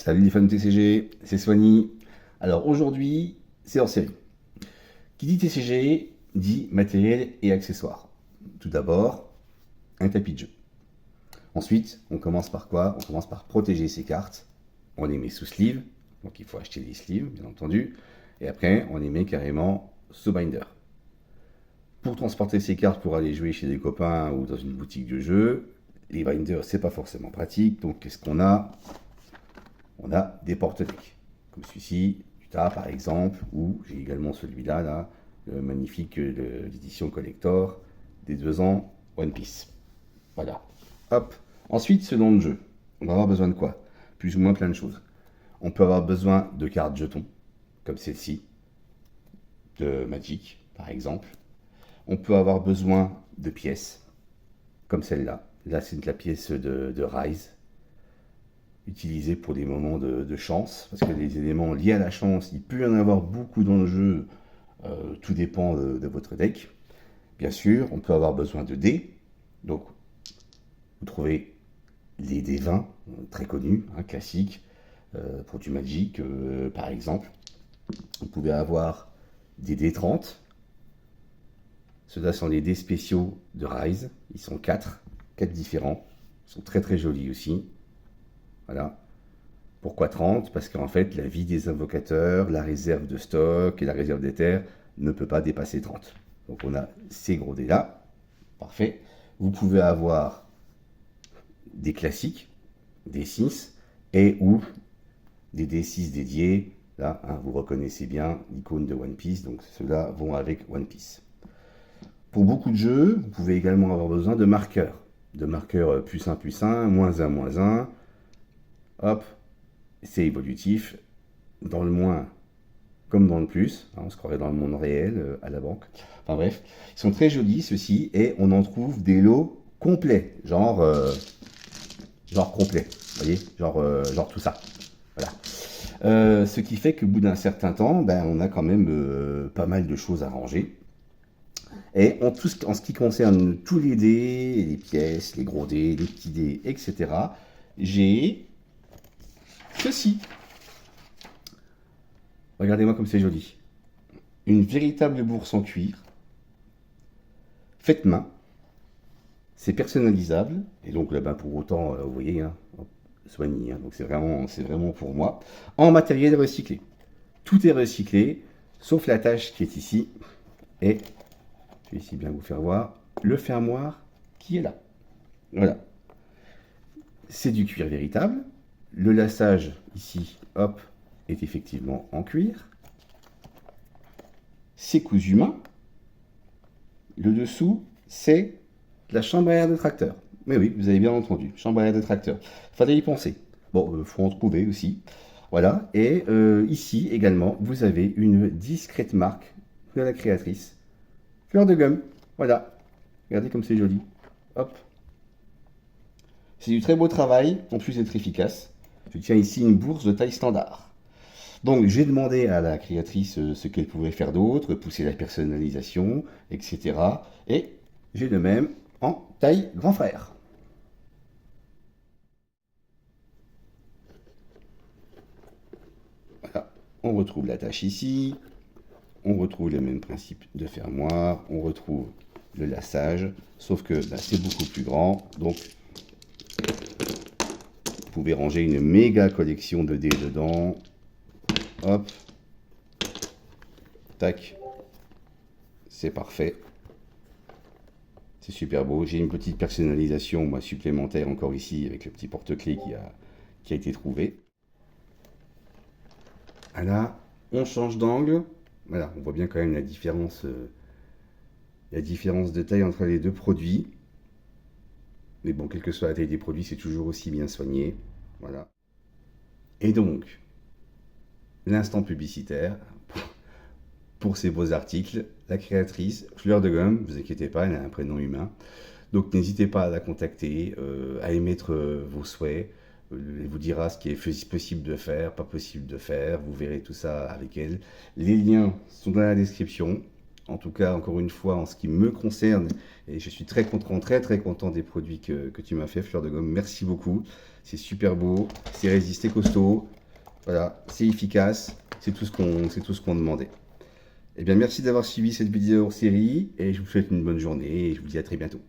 Salut les fans de TCG, c'est Swanny. Alors aujourd'hui, c'est hors série. Qui dit TCG dit matériel et accessoires. Tout d'abord, un tapis de jeu. Ensuite, on commence par quoi? On commence par protéger ses cartes. On les met sous sleeve, donc il faut acheter des sleeves, bien entendu. Et après, on les met carrément sous binder. Pour transporter ces cartes pour aller jouer chez des copains ou dans une boutique de jeux, les binders, c'est pas forcément pratique. Donc qu'est-ce qu'on a? On a des porte-decks, comme celui-ci, Utah par exemple, ou j'ai également celui-là, là, le magnifique de l'édition collector des 2 ans One Piece. Voilà. Hop. Ensuite, selon le jeu, on va avoir besoin de quoi? Plus ou moins plein de choses. On peut avoir besoin de cartes jetons, comme celle-ci, de Magic par exemple. On peut avoir besoin de pièces, comme celle-là. Là, c'est la pièce de Rise, utilisé pour des moments de chance, parce que les éléments liés à la chance, il peut y en avoir beaucoup dans le jeu, tout dépend de votre deck. Bien sûr, on peut avoir besoin de dés, donc vous trouvez les dés 20, très connus, hein, classiques, pour du Magic par exemple. Vous pouvez avoir des dés 30, ceux-là sont les dés spéciaux de Rise, ils sont 4 différents, ils sont très très jolis aussi. Voilà. Pourquoi 30? Parce qu'en fait, la vie des invocateurs, la réserve de stock et la réserve des terres ne peut pas dépasser 30. Donc on a ces gros dés-là. Parfait. Vous pouvez avoir des classiques, des 6, et ou des D6 dédiés. Là, hein, vous reconnaissez bien l'icône de One Piece, donc ceux-là vont avec One Piece. Pour beaucoup de jeux, vous pouvez également avoir besoin de marqueurs. De marqueurs +1, +1, -1, -1. Hop, c'est évolutif, dans le moins comme dans le plus, hein, on se croirait dans le monde réel, à la banque. Enfin bref, ils sont très jolis ceux-ci, et on en trouve des lots complets, genre complet, vous voyez, genre tout ça. Voilà. Ce qui fait qu'au bout d'un certain temps, ben, on a quand même pas mal de choses à ranger. Et en ce qui concerne tous les dés, les pièces, les gros dés, les petits dés, etc., j'ai ceci. Regardez-moi comme c'est joli. Une véritable bourse en cuir, faite main. C'est personnalisable. Et donc là, ben, pour autant, vous voyez, hein, Soigny, hein, donc c'est vraiment pour moi. En matériel recyclé. Tout est recyclé, sauf la tâche qui est ici. Et je vais ici bien vous faire voir le fermoir qui est là. Voilà. C'est du cuir véritable. Le lassage ici, hop, est effectivement en cuir. C'est cousu main. Le dessous, c'est la chambre à air de tracteur. Mais oui, vous avez bien entendu, chambre à air de tracteur. Fallait y penser. Bon, faut en trouver aussi. Voilà. Et ici également, vous avez une discrète marque de la créatrice. Fleur de gomme. Voilà. Regardez comme c'est joli. Hop. C'est du très beau travail, en plus d'être efficace. Je tiens ici une bourse de taille standard. Donc j'ai demandé à la créatrice ce qu'elle pouvait faire d'autre, pousser la personnalisation, etc. Et j'ai le même en taille grand frère. Voilà. On retrouve la tâche ici, on retrouve le même principe de fermoir, on retrouve le lassage, sauf que bah, c'est beaucoup plus grand, donc vous pouvez ranger une méga collection de dés dedans. Hop, tac, c'est parfait. C'est super beau. J'ai une petite personnalisation moi, supplémentaire encore ici avec le petit porte-clés qui a été trouvé. Voilà, on change d'angle. Voilà, on voit bien quand même la différence de taille entre les deux produits. Mais bon, quelle que soit la taille des produits, c'est toujours aussi bien soigné. Voilà. Et donc, l'instant publicitaire pour ces beaux articles. La créatrice, Fleur de Gomme, vous inquiétez pas, elle a un prénom humain. Donc n'hésitez pas à la contacter, à émettre vos souhaits. Elle vous dira ce qui est possible de faire, pas possible de faire. Vous verrez tout ça avec elle. Les liens sont dans la description. En tout cas, encore une fois, en ce qui me concerne, et je suis très content, très content des produits que tu m'as fait, Fleur de Gomme. Merci beaucoup. C'est super beau, c'est résisté, costaud. Voilà, c'est efficace, c'est tout ce qu'on demandait. Eh bien, merci d'avoir suivi cette vidéo hors série et je vous souhaite une bonne journée et je vous dis à très bientôt.